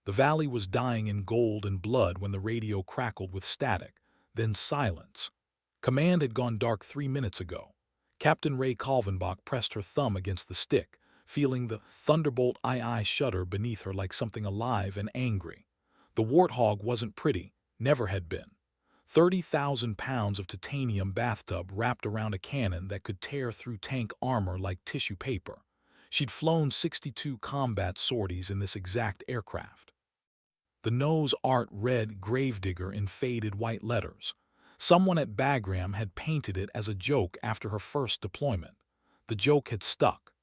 The valley was dying in gold and blood when the radio crackled with static, then silence. Command had gone dark 3 minutes ago. Captain Ray Kalvenbach pressed her thumb against the stick, feeling the Thunderbolt II shudder beneath her like something alive and angry. The Warthog wasn't pretty, never had been. 30,000 pounds of titanium bathtub wrapped around a cannon that could tear through tank armor like tissue paper. She'd flown 62 combat sorties in this exact aircraft. The nose art read Gravedigger in faded white letters. Someone at Bagram had painted it as a joke after her first deployment. The joke had stuck.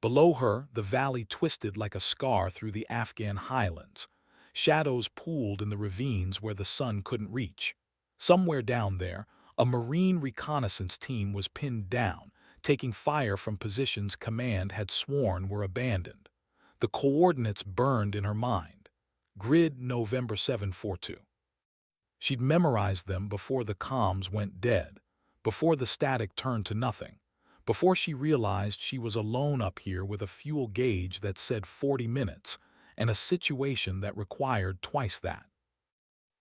Below her, the valley twisted like a scar through the Afghan highlands. Shadows pooled in the ravines where the sun couldn't reach. Somewhere down there, a Marine reconnaissance team was pinned down, taking fire from positions command had sworn were abandoned. The coordinates burned in her mind. Grid November 742. She'd memorized them before the comms went dead, before the static turned to nothing, before she realized she was alone up here with a fuel gauge that said 40 minutes and a situation that required twice that.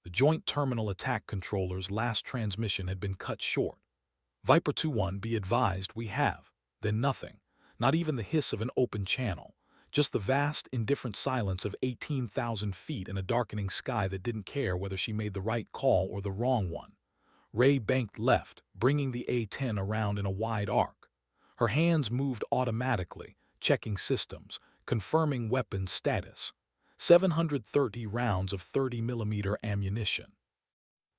The Joint Terminal Attack Controller's last transmission had been cut short. Viper 2-1, be advised, we have. Then nothing, not even the hiss of an open channel. Just the vast, indifferent silence of 18,000 feet in a darkening sky that didn't care whether she made the right call or the wrong one. Ray banked left, bringing the A-10 around in a wide arc. Her hands moved automatically, checking systems, confirming weapons status. 730 rounds of 30mm ammunition.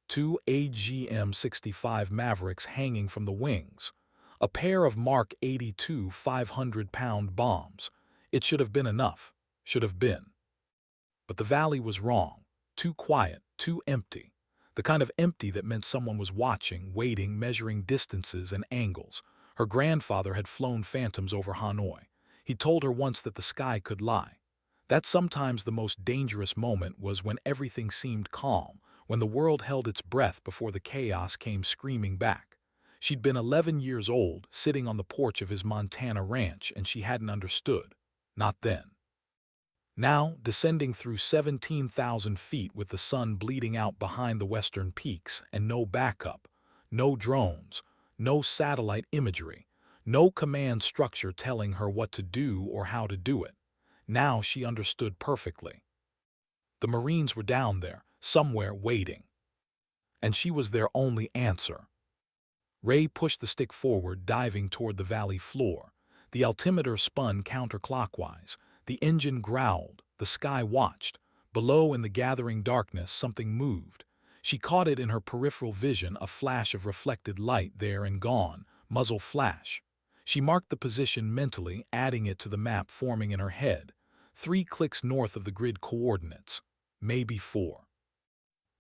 2 AGM-65 Mavericks hanging from the wings. A pair of Mark 82 500-pound bombs. It should have been enough. Should have been. But the valley was wrong. Too quiet, too empty. The kind of empty that meant someone was watching, waiting, measuring distances and angles. Her grandfather had flown Phantoms over Hanoi. He told her once that the sky could lie. That sometimes the most dangerous moment was when everything seemed calm, when the world held its breath before the chaos came screaming back. She'd been 11 years old, sitting on the porch of his Montana ranch, and she hadn't understood. Not then. Now, descending through 17,000 feet with the sun bleeding out behind the western peaks and no backup, no drones, no satellite imagery, no command structure telling her what to do or how to do it. Now she understood perfectly. The Marines were down there, somewhere waiting. And she was their only answer. Ray pushed the stick forward, diving toward the valley floor. The altimeter spun counterclockwise. The engine growled. The sky watched. Below, in the gathering darkness, something moved. She caught it in her peripheral vision, a flash of reflected light there and gone, muzzle flash. She marked the position mentally, adding it to the map forming in her head. 3 clicks north of the grid coordinates. Maybe 4.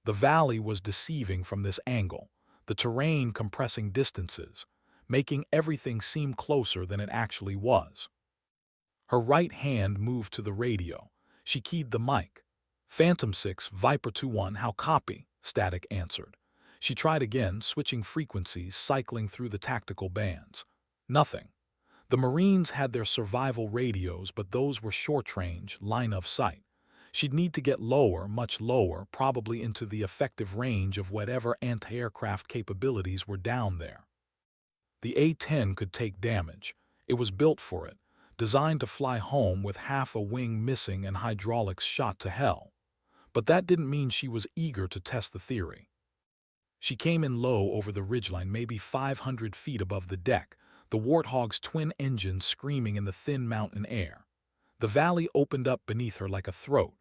The valley was deceiving from this angle, the terrain compressing distances, making everything seem closer than it actually was. Her right hand moved to the radio. She keyed the mic. Phantom 6, Viper 2-1, how copy? Static answered. She tried again, switching frequencies, cycling through the tactical bands. Nothing. The Marines had their survival radios, but those were short-range, line of sight. She'd need to get lower, much lower, probably into the effective range of whatever anti-aircraft capabilities were down there. The A-10 could take damage. It was built for it, designed to fly home with half a wing missing and hydraulics shot to hell. But that didn't mean she was eager to test the theory. She came in low over the ridgeline, maybe 500 feet above the deck, the Warthog's twin engines screaming in the thin mountain air. The valley opened up beneath her like a throat.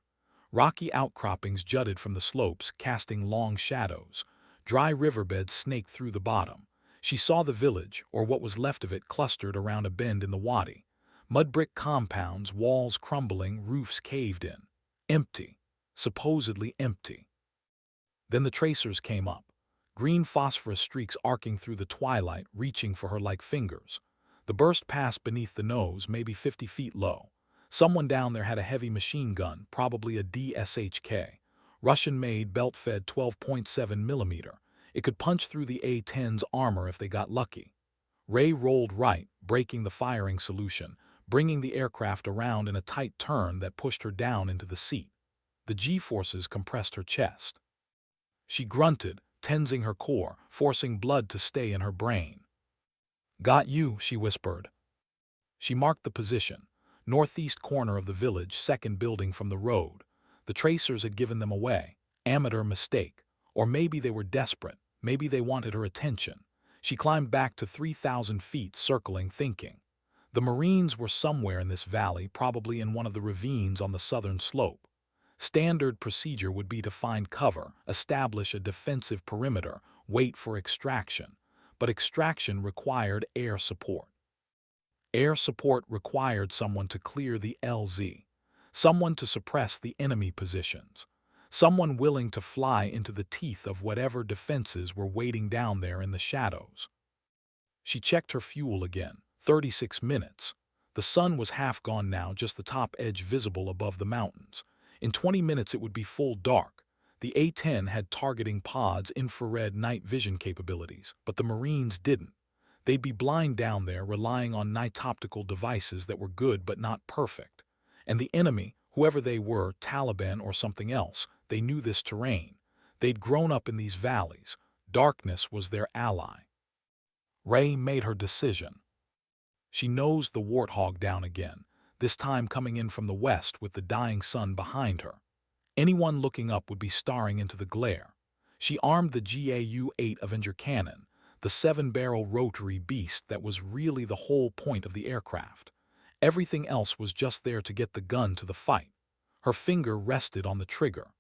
Rocky outcroppings jutted from the slopes, casting long shadows. Dry riverbeds snaked through the bottom. She saw the village, or what was left of it, clustered around a bend in the wadi. Mud brick compounds, walls crumbling, roofs caved in. Empty. Supposedly empty. Then the tracers came up. Green phosphorus streaks arcing through the twilight, reaching for her like fingers. The burst passed beneath the nose, maybe 50 feet low. Someone down there had a heavy machine gun, probably a DSHK. Russian-made, belt-fed 12.7mm. It could punch through the A-10's armor if they got lucky. Ray rolled right, breaking the firing solution, bringing the aircraft around in a tight turn that pushed her down into the seat. The G-forces compressed her chest. She grunted, tensing her core, forcing blood to stay in her brain. "Got you," she whispered. She marked the position, northeast corner of the village, second building from the road. The tracers had given them away. Amateur mistake. Or maybe they were desperate. Maybe they wanted her attention. She climbed back to 3,000 feet, circling, thinking. The Marines were somewhere in this valley, probably in one of the ravines on the southern slope. Standard procedure would be to find cover, establish a defensive perimeter, wait for extraction. But extraction required air support. Air support required someone to clear the LZ, someone to suppress the enemy positions, someone willing to fly into the teeth of whatever defenses were waiting down there in the shadows. She checked her fuel again. 36 minutes. The sun was half gone now, just the top edge visible above the mountains. In 20 minutes it would be full dark. The A-10 had targeting pods, infrared night vision capabilities, but the Marines didn't. They'd be blind down there, relying on night optical devices that were good but not perfect. And the enemy, whoever they were, Taliban or something else, they knew this terrain. They'd grown up in these valleys. Darkness was their ally. Ray made her decision. She nosed the Warthog down again, this time coming in from the west with the dying sun behind her. Anyone looking up would be staring into the glare. She armed the GAU-8 Avenger cannon, the 7-barrel rotary beast that was really the whole point of the aircraft. Everything else was just there to get the gun to the fight. Her finger rested on the trigger.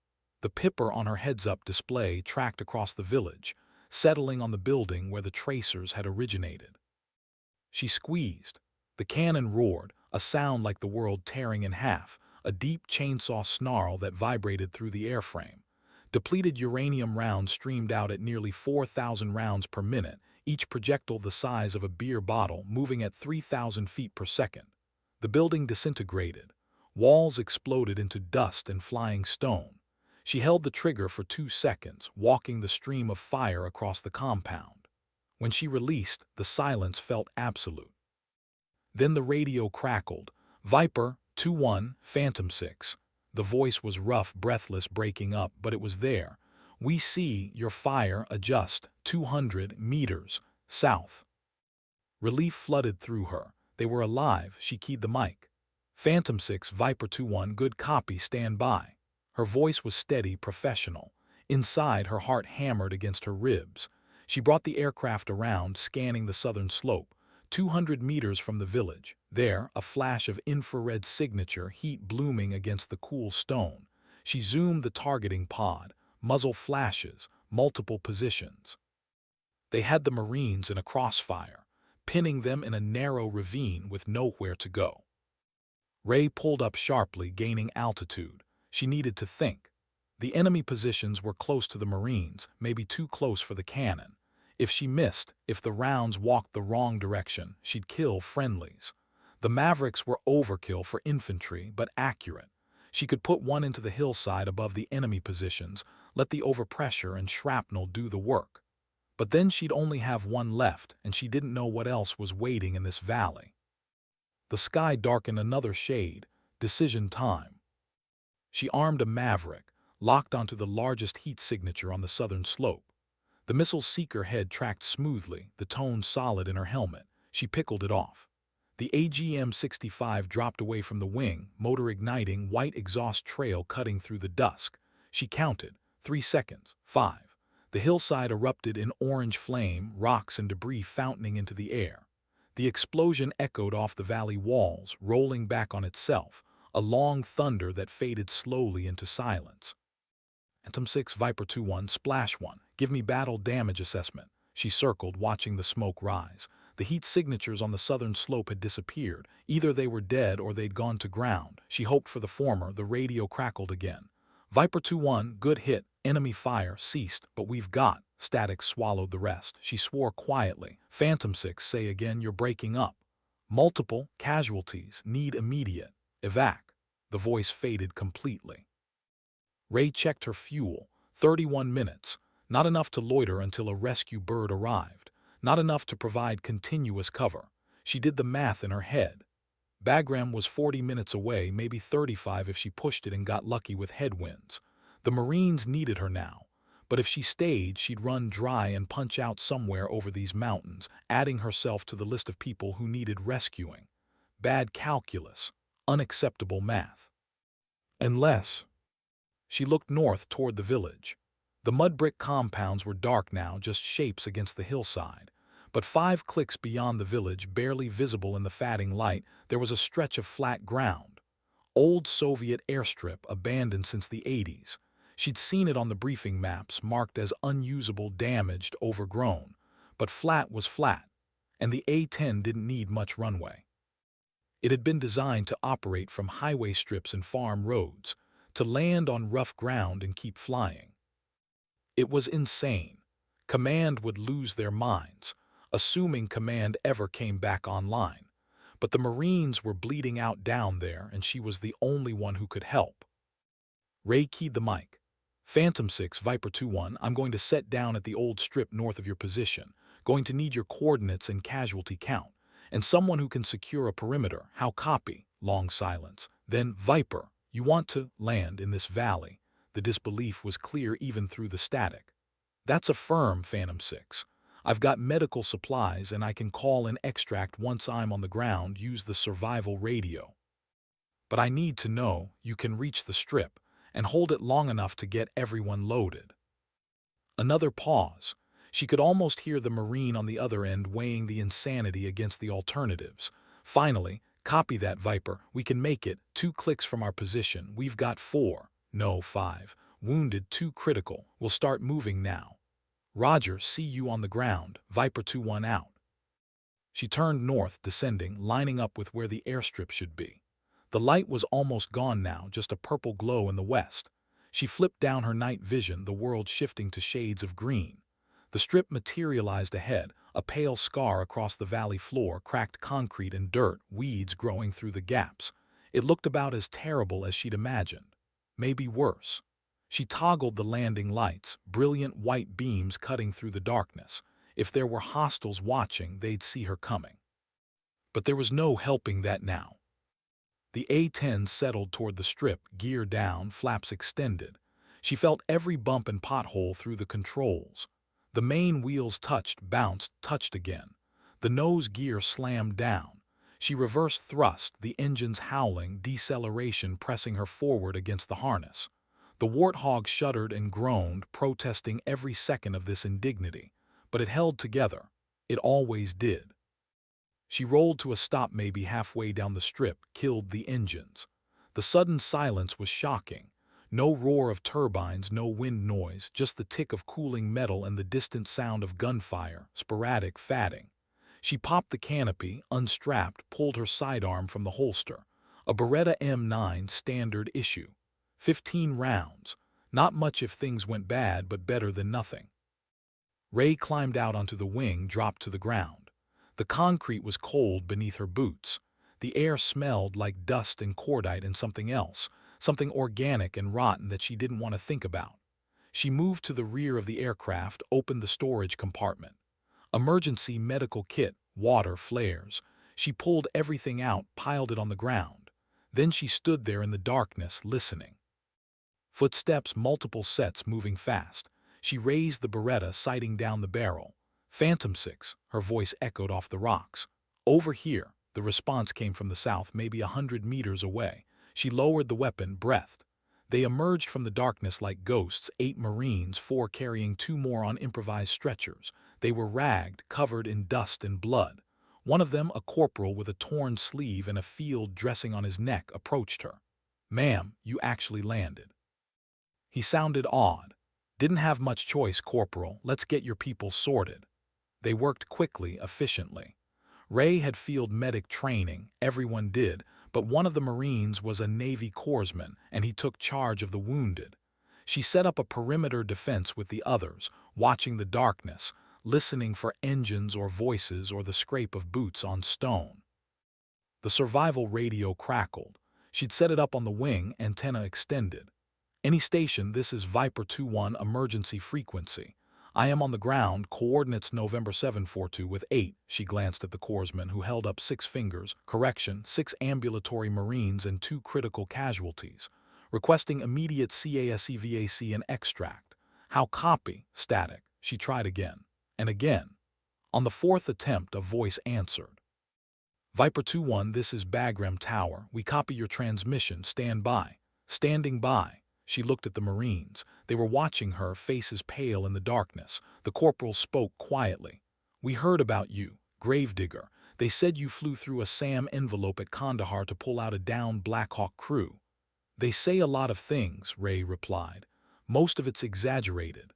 The pipper on her heads-up display tracked across the village, settling on the building where the tracers had originated. She squeezed. The cannon roared, a sound like the world tearing in half, a deep chainsaw snarl that vibrated through the airframe. Depleted uranium rounds streamed out at nearly 4,000 rounds per minute, each projectile the size of a beer bottle, moving at 3,000 feet per second. The building disintegrated. Walls exploded into dust and flying stone. She held the trigger for 2 seconds, walking the stream of fire across the compound. When she released, the silence felt absolute. Then the radio crackled. "Viper, 2-1, Phantom 6. The voice was rough, breathless, breaking up, but it was there. "We see your fire adjust, 200 meters, south." Relief flooded through her. They were alive. She keyed the mic. "Phantom 6, Viper 2-1, good copy, stand by." Her voice was steady, professional. Inside, her heart hammered against her ribs. She brought the aircraft around, scanning the southern slope. 200 meters from the village. There, a flash of infrared signature, heat blooming against the cool stone. She zoomed the targeting pod. Muzzle flashes, multiple positions. They had the Marines in a crossfire, pinning them in a narrow ravine with nowhere to go. Ray pulled up sharply, gaining altitude. She needed to think. The enemy positions were close to the Marines, maybe too close for the cannon. If she missed, if the rounds walked the wrong direction, she'd kill friendlies. The Mavericks were overkill for infantry, but accurate. She could put one into the hillside above the enemy positions, let the overpressure and shrapnel do the work. But then she'd only have one left, and she didn't know what else was waiting in this valley. The sky darkened another shade. Decision time. She armed a Maverick, locked onto the largest heat signature on the southern slope. The missile seeker head tracked smoothly, the tone solid in her helmet. She pickled it off. The AGM-65 dropped away from the wing, motor igniting, white exhaust trail cutting through the dusk. She counted. 3 seconds. 5. The hillside erupted in orange flame, rocks and debris fountaining into the air. The explosion echoed off the valley walls, rolling back on itself, a long thunder that faded slowly into silence. Phantom 6, Viper 2-1, Splash 1. Give me battle damage assessment. She circled, watching the smoke rise. The heat signatures on the southern slope had disappeared. Either they were dead or they'd gone to ground. She hoped for the former. The radio crackled again. Viper 2-1, good hit. Enemy fire ceased, but we've got. Static swallowed the rest. She swore quietly. Phantom 6, say again, you're breaking up. Multiple casualties. Need immediate. Evac. The voice faded completely. Ray checked her fuel. 31 minutes. Not enough to loiter until a rescue bird arrived. Not enough to provide continuous cover. She did the math in her head. Bagram was 40 minutes away, maybe 35 if she pushed it and got lucky with headwinds. The Marines needed her now, but if she stayed, she'd run dry and punch out somewhere over these mountains, adding herself to the list of people who needed rescuing. Bad calculus, unacceptable math. Unless she looked north toward the village. The mud brick compounds were dark now, just shapes against the hillside. But 5 clicks beyond the village, barely visible in the fading light, there was a stretch of flat ground. Old Soviet airstrip, abandoned since the 80s. She'd seen it on the briefing maps, marked as unusable, damaged, overgrown. But flat was flat, and the A-10 didn't need much runway. It had been designed to operate from highway strips and farm roads, to land on rough ground and keep flying. It was insane. Command would lose their minds, assuming Command ever came back online. But the Marines were bleeding out down there, and she was the only one who could help. Ray keyed the mic. Phantom 6, Viper 2-1, I'm going to set down at the old strip north of your position. Going to need your coordinates and casualty count. And someone who can secure a perimeter. How copy? Long silence. Then, Viper, you want to land in this valley. The disbelief was clear even through the static. That's a firm, Phantom 6. I've got medical supplies and I can call an extract once I'm on the ground, use the survival radio. But I need to know you can reach the strip and hold it long enough to get everyone loaded. Another pause. She could almost hear the Marine on the other end weighing the insanity against the alternatives. Finally, copy that, Viper. We can make it. 2 clicks from our position. We've got 4. No, 5. Wounded, 2 critical. We'll start moving now. Roger, see you on the ground. Viper 2-1 out. She turned north, descending, lining up with where the airstrip should be. The light was almost gone now, just a purple glow in the west. She flipped down her night vision, the world shifting to shades of green. The strip materialized ahead, a pale scar across the valley floor, cracked concrete and dirt, weeds growing through the gaps. It looked about as terrible as she'd imagined. Maybe worse. She toggled the landing lights, brilliant white beams cutting through the darkness. If there were hostiles watching, they'd see her coming. But there was no helping that now. The A-10 settled toward the strip, gear down, flaps extended. She felt every bump and pothole through the controls. The main wheels touched, bounced, touched again. The nose gear slammed down. She reverse thrust, the engines howling, deceleration pressing her forward against the harness. The Warthog shuddered and groaned, protesting every second of this indignity. But it held together. It always did. She rolled to a stop maybe halfway down the strip, killed the engines. The sudden silence was shocking. No roar of turbines, no wind noise, just the tick of cooling metal and the distant sound of gunfire, sporadic, fading. She popped the canopy, unstrapped, pulled her sidearm from the holster. A Beretta M9 standard issue. 15 rounds. Not much if things went bad, but better than nothing. Ray climbed out onto the wing, dropped to the ground. The concrete was cold beneath her boots. The air smelled like dust and cordite and something else, something organic and rotten that she didn't want to think about. She moved to the rear of the aircraft, opened the storage compartment. Emergency medical kit, water, flares. She pulled everything out, piled it on the ground. Then she stood there in the darkness, listening. Footsteps, multiple sets moving fast. She raised the Beretta, sighting down the barrel. Phantom 6, her voice echoed off the rocks. Over here, the response came from the south, maybe 100 meters away. She lowered the weapon, breathed. They emerged from the darkness like ghosts, 8 Marines, 4 carrying 2 more on improvised stretchers. They were ragged, covered in dust and blood. One of them, a corporal with a torn sleeve and a field dressing on his neck, approached her. "Ma'am, you actually landed." He sounded awed. "Didn't have much choice, Corporal. Let's get your people sorted." They worked quickly, efficiently. Ray had field medic training, everyone did, but one of the Marines was a Navy corpsman, and he took charge of the wounded. She set up a perimeter defense with the others, watching the darkness, listening for engines or voices or the scrape of boots on stone. The survival radio crackled. She'd set it up on the wing, antenna extended. "Any station, this is Viper 2-1 emergency frequency. I am on the ground, coordinates November 742 with 8. She glanced at the corpsman who held up 6 fingers. Correction, 6 ambulatory Marines and 2 critical casualties. Requesting immediate CASEVAC and extract. How copy? Static. She tried again. And again. On the 4th attempt, a voice answered. Viper 2-1, this is Bagram Tower. We copy your transmission. Stand by. Standing by. She looked at the Marines. They were watching her, faces pale in the darkness. The corporal spoke quietly. We heard about you, Gravedigger. They said you flew through a SAM envelope at Kandahar to pull out a downed Black Hawk crew. They say a lot of things, Ray replied. Most of it's exaggerated.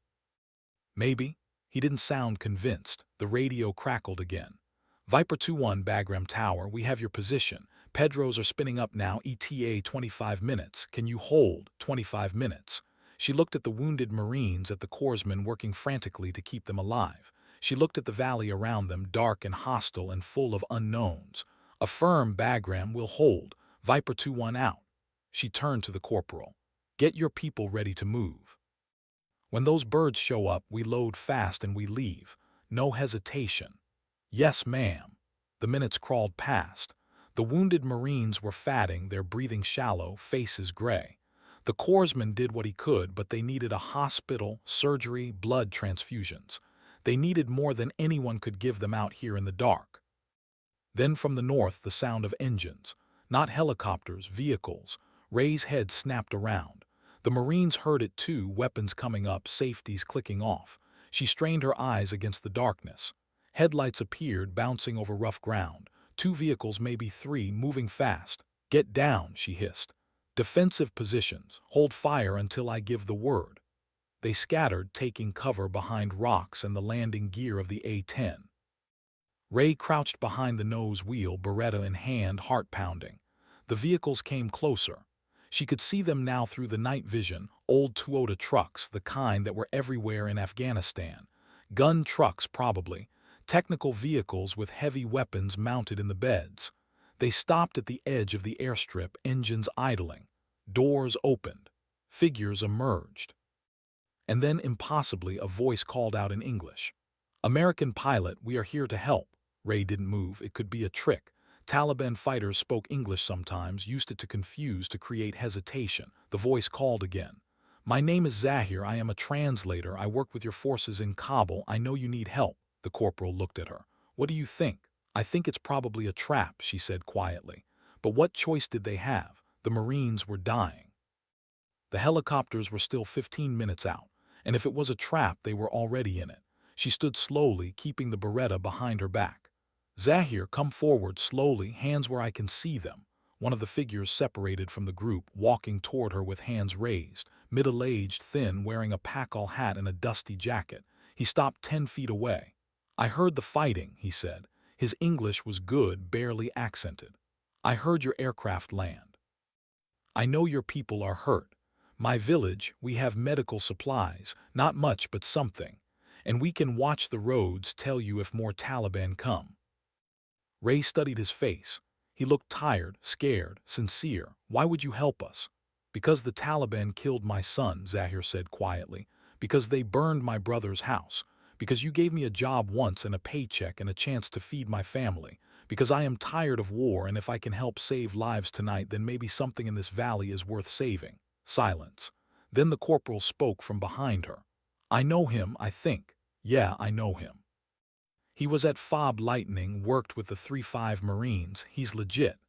Maybe. He didn't sound convinced. The radio crackled again. Viper 2-1, Bagram Tower, we have your position. Pedros are spinning up now, ETA 25 minutes. Can you hold 25 minutes? She looked at the wounded Marines, at the corpsmen working frantically to keep them alive. She looked at the valley around them, dark and hostile and full of unknowns. Affirm, Bagram will hold. Viper 2-1 out. She turned to the corporal. Get your people ready to move. When those birds show up, we load fast and we leave. No hesitation. Yes, ma'am. The minutes crawled past. The wounded Marines were fatting, their breathing shallow, faces gray. The corpsman did what he could, but they needed a hospital, surgery, blood transfusions. They needed more than anyone could give them out here in the dark. Then from the north, the sound of engines. Not helicopters, vehicles. Ray's head snapped around. The Marines heard it too, weapons coming up, safeties clicking off. She strained her eyes against the darkness. Headlights appeared, bouncing over rough ground. 2 vehicles, maybe 3, moving fast. Get down, she hissed. Defensive positions. Hold fire until I give the word. They scattered, taking cover behind rocks and the landing gear of the A-10. Ray crouched behind the nose wheel, Beretta in hand, heart pounding. The vehicles came closer. She could see them now through the night vision, old Toyota trucks, the kind that were everywhere in Afghanistan. Gun trucks, probably. Technical vehicles with heavy weapons mounted in the beds. They stopped at the edge of the airstrip, engines idling. Doors opened. Figures emerged. And then, impossibly, a voice called out in English. American pilot, we are here to help. Ray didn't move. It could be a trick. Taliban fighters spoke English sometimes, used it to confuse, to create hesitation. The voice called again. My name is Zahir. I am a translator. I work with your forces in Kabul. I know you need help. The corporal looked at her. What do you think? I think it's probably a trap, she said quietly. But what choice did they have? The Marines were dying. The helicopters were still 15 minutes out, and if it was a trap, they were already in it. She stood slowly, keeping the Beretta behind her back. Zahir, come forward slowly, hands where I can see them. One of the figures separated from the group, walking toward her with hands raised, middle-aged, thin, wearing a Pakal hat and a dusty jacket. He stopped 10 feet away. I heard the fighting, he said. His English was good, barely accented. I heard your aircraft land. I know your people are hurt. My village, we have medical supplies, not much but something. And we can watch the roads, tell you if more Taliban come. Ray studied his face. He looked tired, scared, sincere. Why would you help us? Because the Taliban killed my son, Zahir said quietly. Because they burned my brother's house. Because you gave me a job once and a paycheck and a chance to feed my family. Because I am tired of war, and if I can help save lives tonight, then maybe something in this valley is worth saving. Silence. Then the corporal spoke from behind her. I know him, I think. Yeah, I know him. He was at FOB Lightning, worked with the 3-5 Marines. He's legit.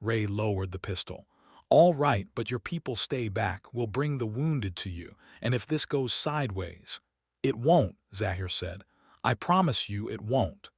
Ray lowered the pistol. All right, but your people stay back. We'll bring the wounded to you. And if this goes sideways... It won't, Zahir said. I promise you it won't.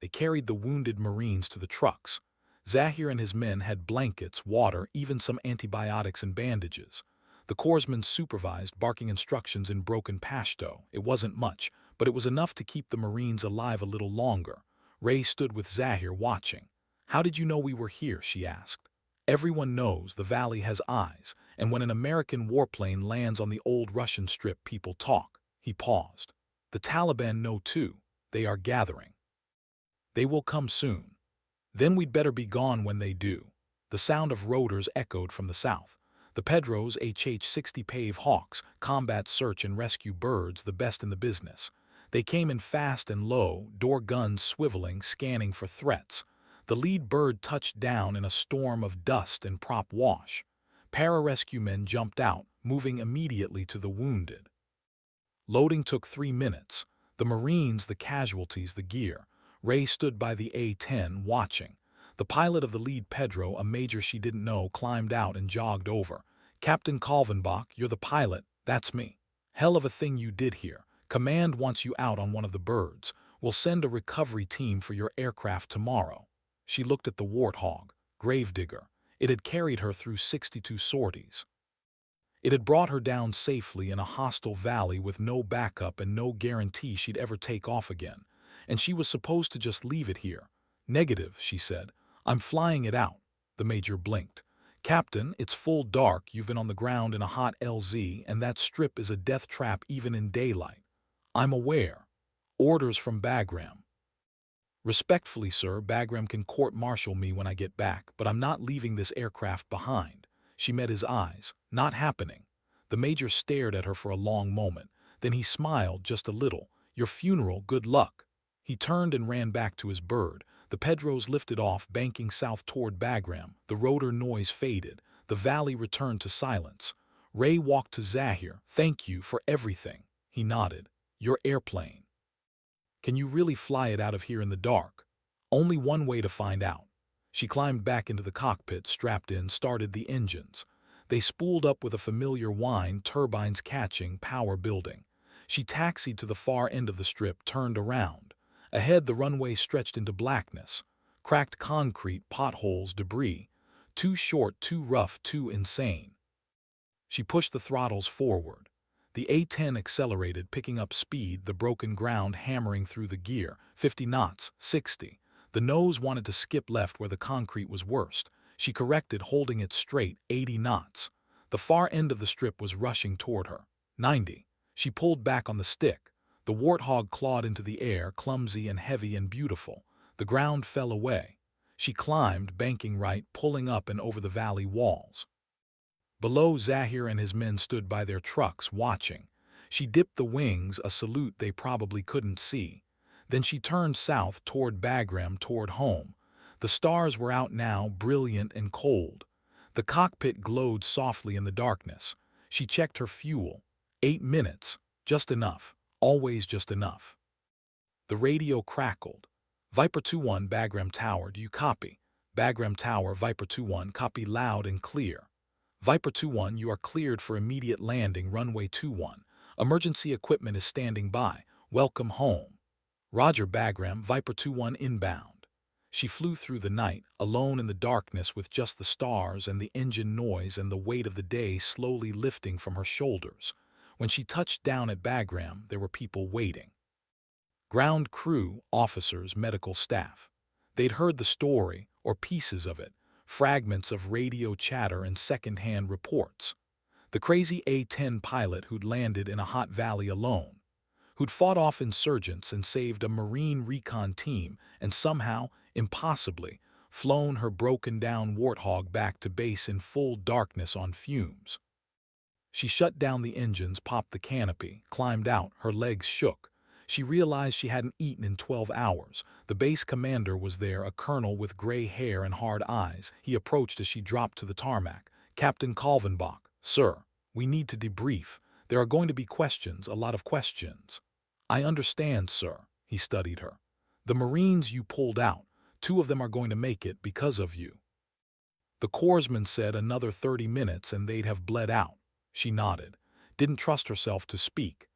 They carried the wounded Marines to the trucks. Zahir and his men had blankets, water, even some antibiotics and bandages. The corpsman supervised, barking instructions in broken Pashto. It wasn't much, but it was enough to keep the Marines alive a little longer. Ray stood with Zahir watching. How did you know we were here? She asked. Everyone knows the valley has eyes, and when an American warplane lands on the old Russian strip, people talk. He paused. The Taliban know too. They are gathering. They will come soon. Then we'd better be gone when they do. The sound of rotors echoed from the south. The Pedro's HH-60 Pave Hawks combat search and rescue birds, the best in the business. They came in fast and low, door guns swiveling, scanning for threats. The lead bird touched down in a storm of dust and prop wash. Pararescue men jumped out, moving immediately to the wounded. Loading took 3 minutes. The Marines, the casualties, the gear. Ray stood by the A-10, watching. The pilot of the lead Pedro, a major she didn't know, climbed out and jogged over. "Captain Kalvenbach, you're the pilot. That's me. Hell of a thing you did here. Command wants you out on one of the birds. We'll send a recovery team for your aircraft tomorrow." She looked at the Warthog, Gravedigger. It had carried her through 62 sorties. It had brought her down safely in a hostile valley with no backup and no guarantee she'd ever take off again. And she was supposed to just leave it here. "Negative," she said. "I'm flying it out." The major blinked. "Captain, it's full dark, you've been on the ground in a hot LZ, and that strip is a death trap even in daylight." "I'm aware." "Orders from Bagram." "Respectfully, sir, Bagram can court-martial me when I get back, but I'm not leaving this aircraft behind." She met his eyes. "Not happening." The major stared at her for a long moment. Then he smiled just a little. "Your funeral, good luck." He turned and ran back to his bird. The Pedros lifted off, banking south toward Bagram. The rotor noise faded. The valley returned to silence. Ray walked to Zahir. "Thank you for everything." He nodded. "Your airplane. Can you really fly it out of here in the dark?" "Only one way to find out." She climbed back into the cockpit, strapped in, started the engines. They spooled up with a familiar whine, turbines catching, power building. She taxied to the far end of the strip, turned around. Ahead, the runway stretched into blackness. Cracked concrete, potholes, debris. Too short, too rough, too insane. She pushed the throttles forward. The A-10 accelerated, picking up speed, the broken ground hammering through the gear. 50 knots, 60. The nose wanted to skip left where the concrete was worst. She corrected, holding it straight, 80 knots. The far end of the strip was rushing toward her. 90. She pulled back on the stick. The Warthog clawed into the air, clumsy and heavy and beautiful. The ground fell away. She climbed, banking right, pulling up and over the valley walls. Below, Zahir and his men stood by their trucks, watching. She dipped the wings, a salute they probably couldn't see. Then she turned south toward Bagram, toward home. The stars were out now, brilliant and cold. The cockpit glowed softly in the darkness. She checked her fuel. 8 minutes. Just enough. Always just enough. The radio crackled. "Viper 2-1, Bagram Tower, do you copy?" "Bagram Tower, Viper 2-1, copy loud and clear." "Viper 2-1, you are cleared for immediate landing, runway 21. Emergency equipment is standing by. Welcome home." "Roger, Bagram, Viper 2-1 inbound." She flew through the night, alone in the darkness with just the stars and the engine noise and the weight of the day slowly lifting from her shoulders. When she touched down at Bagram, there were people waiting. Ground crew, officers, medical staff. They'd heard the story, or pieces of it, fragments of radio chatter and second-hand reports. The crazy A-10 pilot who'd landed in a hot valley alone, who'd fought off insurgents and saved a Marine recon team and somehow, impossibly, flown her broken-down Warthog back to base in full darkness on fumes. She shut down the engines, popped the canopy, climbed out, her legs shook. She realized she hadn't eaten in 12 hours. The base commander was there, a colonel with gray hair and hard eyes. He approached as she dropped to the tarmac. "Captain Kalvenbach, sir, we need to debrief. There are going to be questions, a lot of questions." "I understand, sir." He studied her. "The Marines you pulled out, 2 of them are going to make it because of you." The corpsman said another 30 minutes and they'd have bled out. She nodded. Didn't trust herself to speak.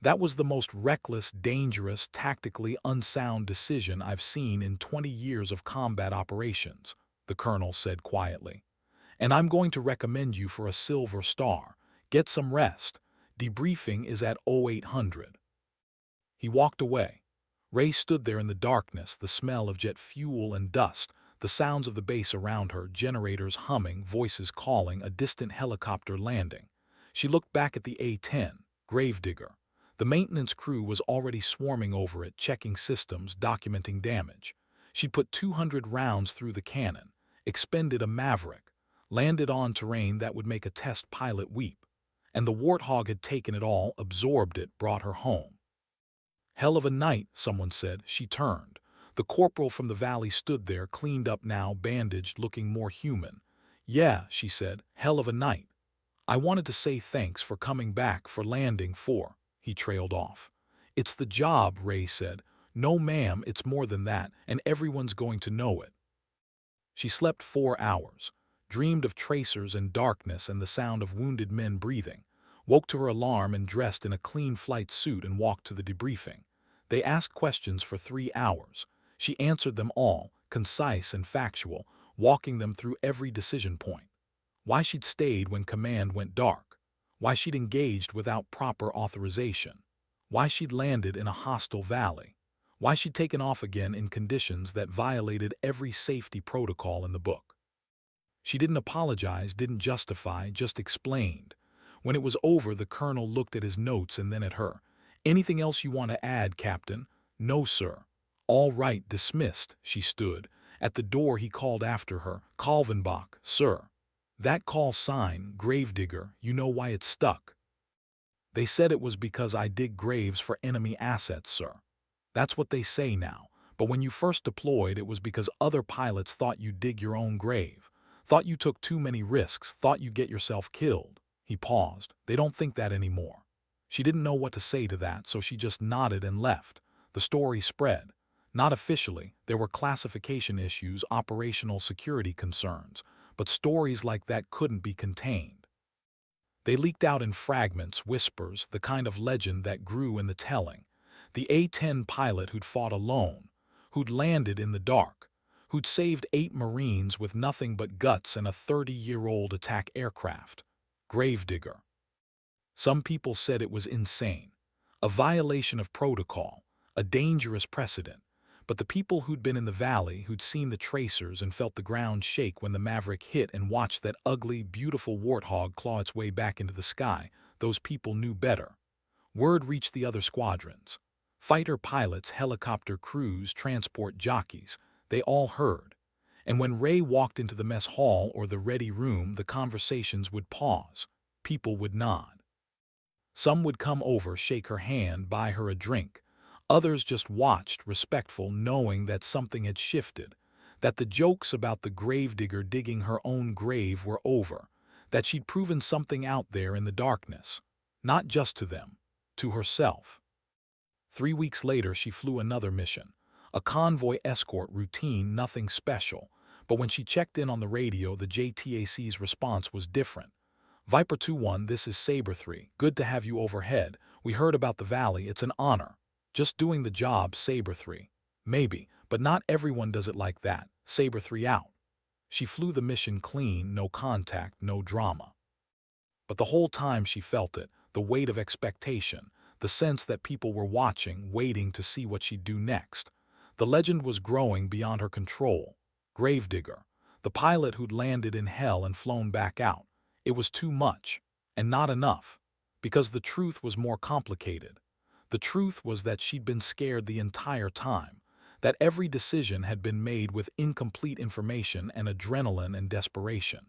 "That was the most reckless, dangerous, tactically unsound decision I've seen in 20 years of combat operations," the colonel said quietly. "And I'm going to recommend you for a Silver Star. Get some rest. Debriefing is at 0800. He walked away. Ray stood there in the darkness, the smell of jet fuel and dust, the sounds of the base around her, generators humming, voices calling, a distant helicopter landing. She looked back at the A-10, Gravedigger. The maintenance crew was already swarming over it, checking systems, documenting damage. She put 200 rounds through the cannon, expended a Maverick. landed on terrain that would make a test pilot weep. And the warthog had taken it all, absorbed it, brought her home. Hell of a night, someone said. She turned. The corporal from the valley stood there, cleaned up now, bandaged, looking more human. Yeah, she said, hell of a night. I wanted to say thanks for coming back, for landing, for... He trailed off. It's the job, Ray said. No, ma'am, it's more than that, and everyone's going to know it. She slept 4 hours, dreamed of tracers and darkness and the sound of wounded men breathing, woke to her alarm and dressed in a clean flight suit and walked to the debriefing. They asked questions for 3 hours. She answered them all, concise and factual, walking them through every decision point. Why she'd stayed when command went dark. Why she'd engaged without proper authorization. Why she'd landed in a hostile valley. Why she'd taken off again in conditions that violated every safety protocol in the book. She didn't apologize, didn't justify, just explained. When it was over, the colonel looked at his notes and then at her. Anything else you want to add, Captain? No, sir. All right, dismissed. She stood. At the door he called after her. Kalvenbach, sir. That call sign, Gravedigger, you know why it stuck? They said it was because I dig graves for enemy assets, sir. That's what they say now. But when you first deployed, it was because other pilots thought you'd dig your own grave. Thought you took too many risks, thought you'd get yourself killed. He paused. They don't think that anymore. She didn't know what to say to that, so she just nodded and left. The story spread. Not officially. There were classification issues, operational security concerns. But stories like that couldn't be contained. They leaked out in fragments, whispers, the kind of legend that grew in the telling. The A-10 pilot who'd fought alone, who'd landed in the dark, who'd saved 8 Marines with nothing but guts and a 30-year-old attack aircraft. Gravedigger. Some people said it was insane, a violation of protocol, a dangerous precedent. But the people who'd been in the valley, who'd seen the tracers and felt the ground shake when the Maverick hit and watched that ugly, beautiful warthog claw its way back into the sky, those people knew better. Word reached the other squadrons. Fighter pilots, helicopter crews, transport jockeys, they all heard. And when Ray walked into the mess hall or the ready room, the conversations would pause. People would nod. Some would come over, shake her hand, buy her a drink. Others just watched, respectful, knowing that something had shifted, that the jokes about the gravedigger digging her own grave were over, that she'd proven something out there in the darkness, not just to them, to herself. 3 weeks later, she flew another mission, a convoy escort routine, nothing special, but when she checked in on the radio, the JTAC's response was different. Viper 2-1, this is Sabre 3. Good to have you overhead. We heard about the valley. It's an honor. Just doing the job, Sabre 3. Maybe, but not everyone does it like that. Sabre 3 out. She flew the mission clean, no contact, no drama. But the whole time she felt it, the weight of expectation, the sense that people were watching, waiting to see what she'd do next. The legend was growing beyond her control. Gravedigger, the pilot who'd landed in hell and flown back out. It was too much, and not enough, because the truth was more complicated. The truth was that she'd been scared the entire time, that every decision had been made with incomplete information and adrenaline and desperation.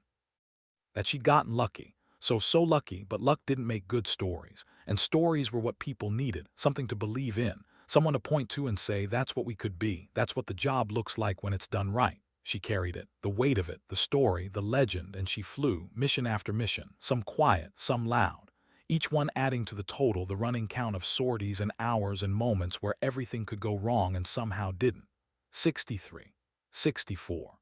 That she'd gotten lucky, so lucky, but luck didn't make good stories, and stories were what people needed, something to believe in, someone to point to and say, that's what we could be, that's what the job looks like when it's done right. She carried it, the weight of it, the story, the legend, and she flew, mission after mission, some quiet, some loud. Each one adding to the total, the running count of sorties and hours and moments where everything could go wrong and somehow didn't. 63, 64,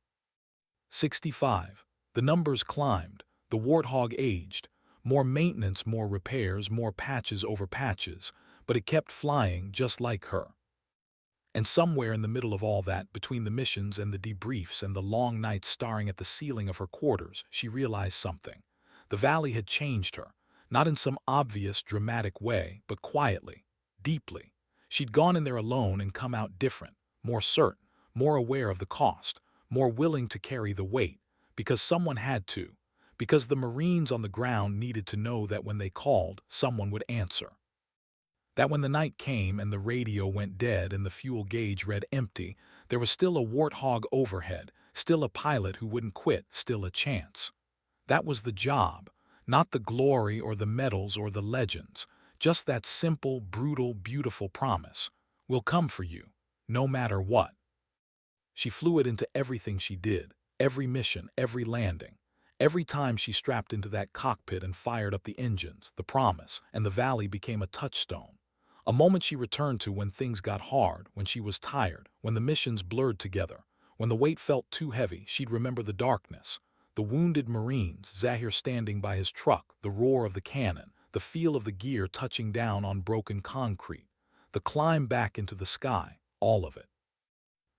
65. The numbers climbed, the warthog aged. More maintenance, more repairs, more patches over patches, but it kept flying just like her. And somewhere in the middle of all that, between the missions and the debriefs and the long nights staring at the ceiling of her quarters, she realized something. The valley had changed her. Not in some obvious, dramatic way, but quietly, deeply. She'd gone in there alone and come out different, more certain, more aware of the cost, more willing to carry the weight, because someone had to, because the Marines on the ground needed to know that when they called, someone would answer. That when the night came and the radio went dead and the fuel gauge read empty, there was still a warthog overhead, still a pilot who wouldn't quit, still a chance. That was the job, not the glory or the medals or the legends, just that simple, brutal, beautiful promise. We'll come for you, no matter what. She flew it into everything she did, every mission, every landing. Every time she strapped into that cockpit and fired up the engines, the promise, and the valley became a touchstone. A moment she returned to when things got hard, when she was tired, when the missions blurred together. When the weight felt too heavy, she'd remember the darkness. The wounded Marines, Zahir standing by his truck, the roar of the cannon, the feel of the gear touching down on broken concrete, the climb back into the sky, all of it.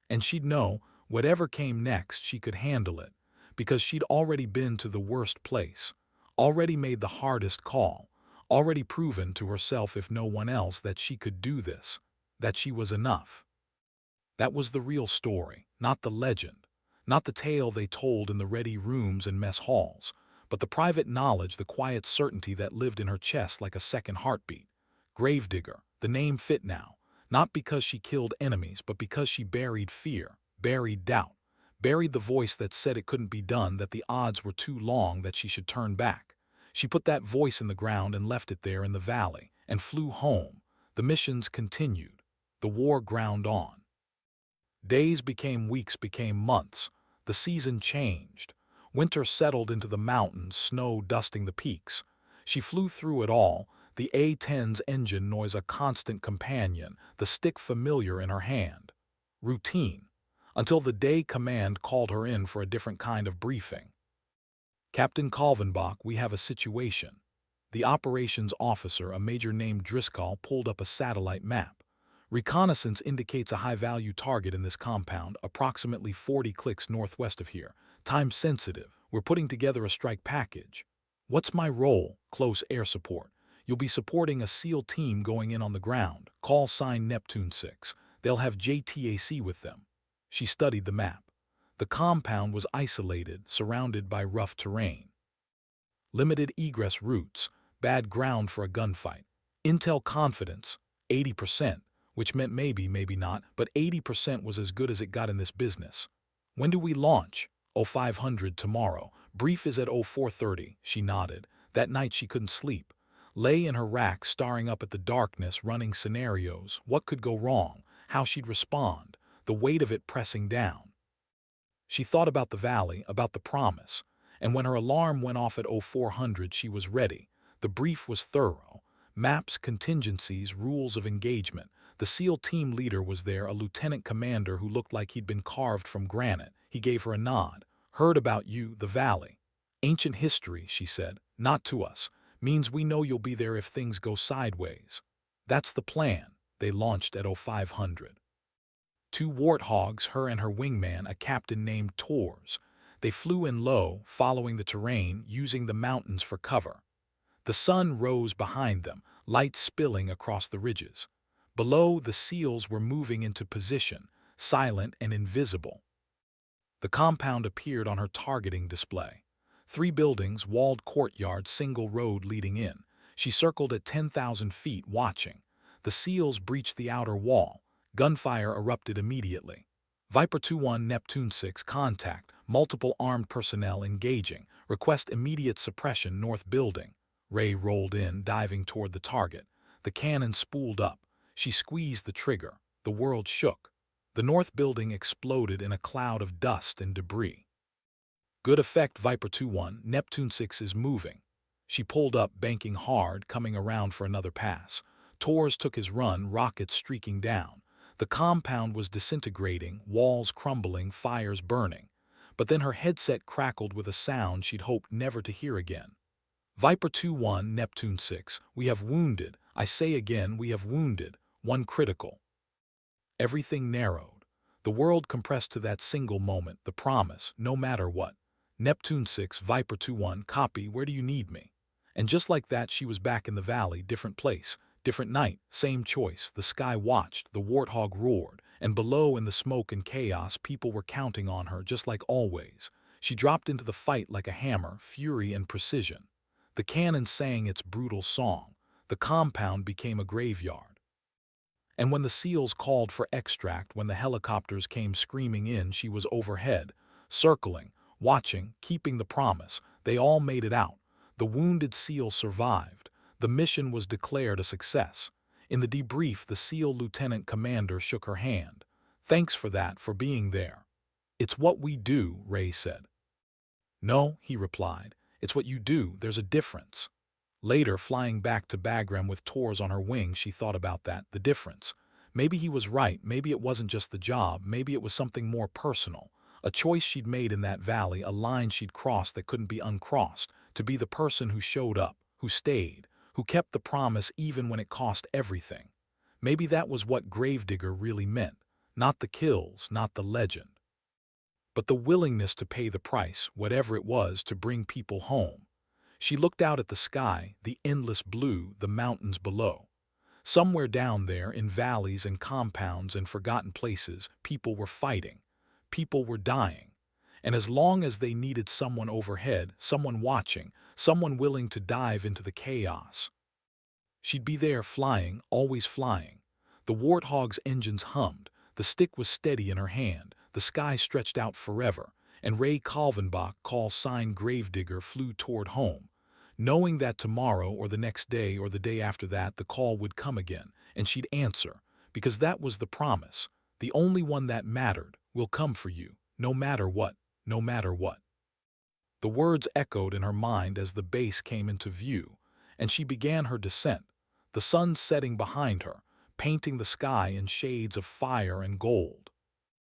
And she'd know, whatever came next, she could handle it, because she'd already been to the worst place, already made the hardest call, already proven to herself, if no one else, that she could do this, that she was enough. That was the real story, not the legend, not the tale they told in the ready rooms and mess halls, but the private knowledge, the quiet certainty that lived in her chest like a second heartbeat. Gravedigger, the name fit now, not because she killed enemies, but because she buried fear, buried doubt, buried the voice that said it couldn't be done, that the odds were too long, that she should turn back. She put that voice in the ground and left it there in the valley, and flew home. The missions continued. The war ground on. Days became weeks, became months. The season changed. Winter settled into the mountains, snow dusting the peaks. She flew through it all, the A-10's engine noise a constant companion, the stick familiar in her hand. Routine. Until the day command called her in for a different kind of briefing. "Captain Kalvenbach, we have a situation." The operations officer, a major named Driscoll, pulled up a satellite map. "Reconnaissance indicates a high-value target in this compound, approximately 40 clicks northwest of here. Time sensitive. We're putting together a strike package." "What's my role?" "Close air support. You'll be supporting a SEAL team going in on the ground. Call sign Neptune 6. They'll have JTAC with them." She studied the map. The compound was isolated, surrounded by rough terrain. Limited egress routes, bad ground for a gunfight. Intel confidence, 80%. Which meant maybe, maybe not, but 80% was as good as it got in this business. "When do we launch?" "0500 tomorrow. Brief is at 0430, she nodded. That night she couldn't sleep. Lay in her rack, staring up at the darkness, running scenarios. What could go wrong? How she'd respond? The weight of it pressing down. She thought about the valley, about the promise. And when her alarm went off at 0400, she was ready. The brief was thorough. Maps, contingencies, rules of engagement. The SEAL team leader was there, a lieutenant commander who looked like he'd been carved from granite. He gave her a nod. "Heard about you, the valley." "Ancient history," she said. "Not to us. Means we know you'll be there if things go sideways." "That's the plan." They launched at 0500. 2 warthogs, her and her wingman, a captain named Tors. They flew in low, following the terrain, using the mountains for cover. The sun rose behind them, light spilling across the ridges. Below, the SEALs were moving into position, silent and invisible. The compound appeared on her targeting display. 3 buildings, walled courtyard, single road leading in. She circled at 10,000 feet, watching. The SEALs breached the outer wall. Gunfire erupted immediately. Viper 2-1, Neptune 6, contact. Multiple armed personnel engaging. Request immediate suppression, north building. Ray rolled in, diving toward the target. The cannon spooled up. She squeezed the trigger. The world shook. The north building exploded in a cloud of dust and debris. "Good effect, Viper 2-1. Neptune 6 is moving." She pulled up, banking hard, coming around for another pass. Tors took his run, rockets streaking down. The compound was disintegrating, walls crumbling, fires burning. But then her headset crackled with a sound she'd hoped never to hear again. "Viper 2-1, Neptune 6, we have wounded. I say again, we have wounded. 1 critical." Everything narrowed. The world compressed to that single moment, the promise, no matter what. "Neptune 6, Viper 2-1, copy, where do you need me?" And just like that, she was back in the valley, different place, different night, same choice. The sky watched, the warthog roared, and below, in the smoke and chaos, people were counting on her, just like always. She dropped into the fight like a hammer, fury and precision. The cannon sang its brutal song. The compound became a graveyard. And when the SEALs called for extract, when the helicopters came screaming in, she was overhead, circling, watching, keeping the promise. They all made it out. The wounded SEAL survived. The mission was declared a success. In the debrief, the SEAL lieutenant commander shook her hand. "Thanks for that, for being there." "It's what we do," Ray said. "No," he replied. "It's what you do. There's a difference." Later, flying back to Bagram with Tors on her wing, she thought about that, the difference. Maybe he was right, maybe it wasn't just the job, maybe it was something more personal. A choice she'd made in that valley, a line she'd crossed that couldn't be uncrossed, to be the person who showed up, who stayed, who kept the promise even when it cost everything. Maybe that was what Gravedigger really meant. Not the kills, not the legend, but the willingness to pay the price, whatever it was, to bring people home. She looked out at the sky, the endless blue, the mountains below. Somewhere down there, in valleys and compounds and forgotten places, people were fighting. People were dying. And as long as they needed someone overhead, someone watching, someone willing to dive into the chaos, she'd be there flying, always flying. The Warthog's engines hummed. The stick was steady in her hand. The sky stretched out forever. And Ray Kalvenbach, call sign Gravedigger, flew toward home, knowing that tomorrow or the next day or the day after that the call would come again, and she'd answer, because that was the promise. The only one that mattered will come for you, no matter what, no matter what. The words echoed in her mind as the base came into view, and she began her descent, the sun setting behind her, painting the sky in shades of fire and gold.